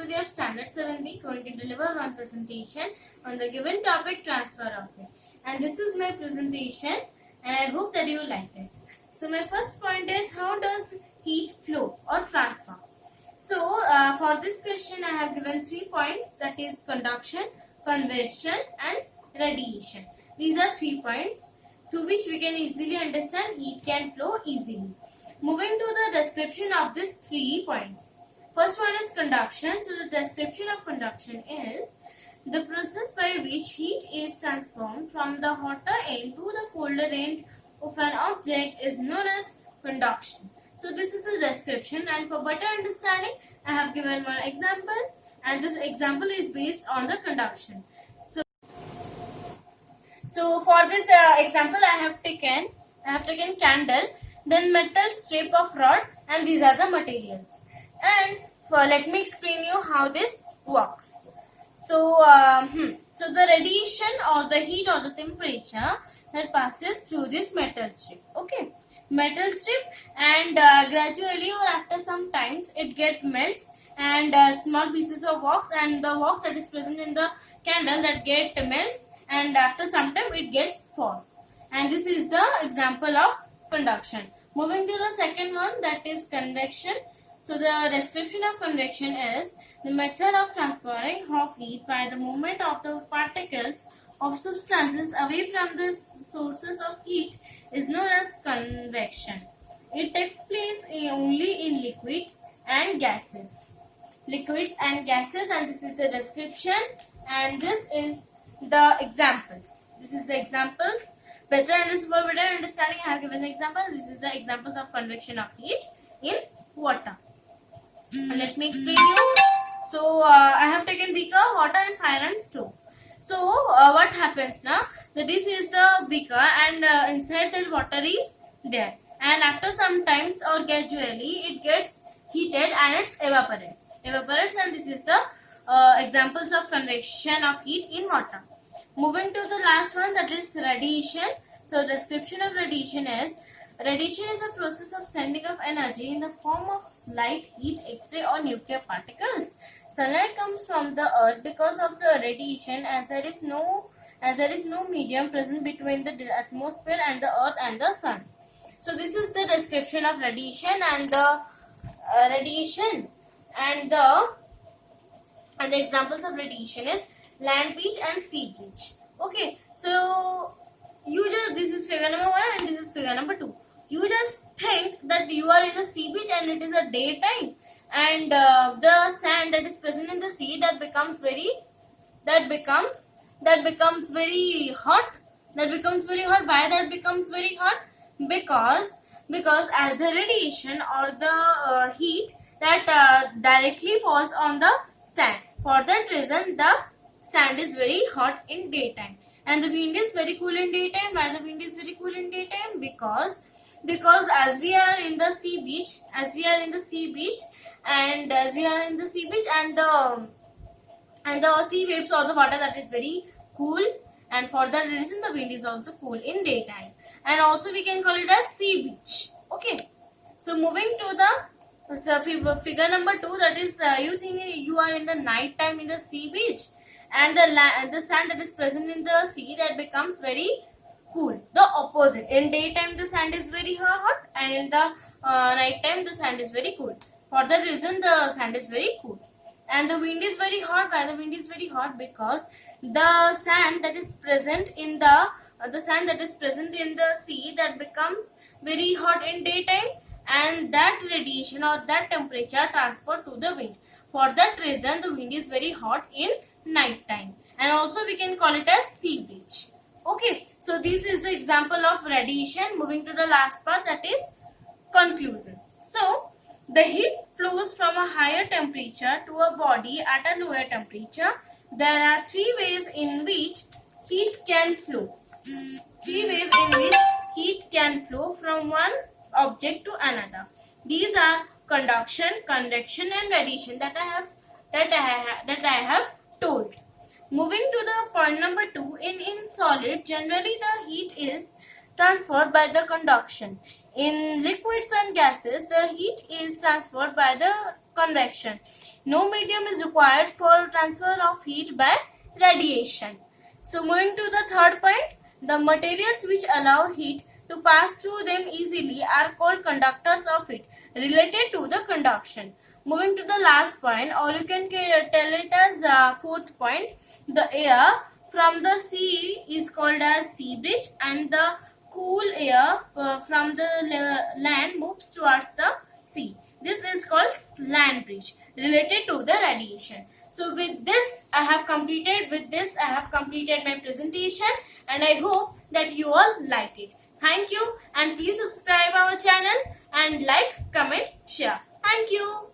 with your standard 7B going to deliver one presentation on the given topic transfer of heat. And this is my presentation and I hope that you liked it. So my first point is, how does heat flow or transfer? So for this question I have given 3 points, that is conduction, convection and radiation. These are 3 points through which we can easily understand heat can flow easily. Moving to the description of these 3 points. First one is conduction. So the description of conduction is the process by which heat is transformed from the hotter end to the colder end of an object is known as conduction. So this is the description, and for better understanding I have given one example, and this example is based on the conduction. So for this example I have taken candle, then metal strip of rod, and these are the materials. And let me explain you how this works. So so the radiation or the heat or the temperature that passes through this metal strip. Okay, metal strip, and gradually or after some times it get melts, and small pieces of wax and the wax that is present in the candle that get melts, and after some time it gets formed. And this is the example of conduction. Moving to the second one, that is convection. So the description of convection is the method of transferring of heat by the movement of the particles of substances away from the sources of heat is known as convection. It takes place only in liquids and gases. Liquids and gases, and this is the description, and this is the examples. This is the examples. For better understanding, I have given the example. This is the examples of convection of heat in water. Let me explain you. So I have taken beaker, water and fire and stove. So what happens now? This is the beaker, and inside the water is there, and after some times or gradually it gets heated and it evaporates, and this is the examples of convection of heat in water. Moving to the last one, that is radiation. So the description of radiation is a process of sending of energy in the form of light, heat, X-ray or nuclear particles. Sunlight comes from the earth because of the radiation, as there is no medium present between the atmosphere and the earth and the sun. So this is the description of radiation, and the examples of radiation is land breach and sea breach. Okay, so this is figure number 1 and this is figure number 2. You just think that you are in a sea beach and it is a daytime, and the sand that is present in the sea that becomes very hot. Why that becomes very hot? Because as the radiation or the heat that directly falls on the sand. For that reason, the sand is very hot in daytime, and the wind is very cool in daytime. Why the wind is very cool in daytime? Because as we are in the sea beach, and the sea waves or the water that is very cool, and for that reason the wind is also cool in daytime, and also we can call it as sea beach. Okay, so moving to the figure number 2, that is you think you are in the night time in the sea beach, and the sand that is present in the sea that becomes very cool. The opposite. In daytime the sand is very hot, and in the night time the sand is very cool. For that reason the sand is very cool. And the wind is very hot. Why the wind is very hot? Because the sand that is present in the sea that becomes very hot in daytime, and that radiation or that temperature transferred to the wind. For that reason the wind is very hot in night time, and also we can call it as sea breach. Okay, so this is the example of radiation. Moving to the last part, that is conclusion. So the heat flows from a higher temperature to a body at a lower temperature. There are 3 ways in which heat can flow. 3 ways in which heat can flow from one object to another. These are conduction, convection and radiation that I have told. Moving to the point number 2, in solid, generally the heat is transferred by the conduction. In liquids and gases, the heat is transferred by the convection. No medium is required for transfer of heat by radiation. So moving to the third point, the materials which allow heat to pass through them easily are called conductors of heat, related to the conduction. Moving to the last point, or you can tell it as fourth point, the air from the sea is called as sea breeze, and the cool air from the land moves towards the sea. This is called land breeze, related to the radiation. So with this I have completed my presentation, and I hope that you all liked it. Thank you, and please subscribe our channel and like, comment, share. Thank you.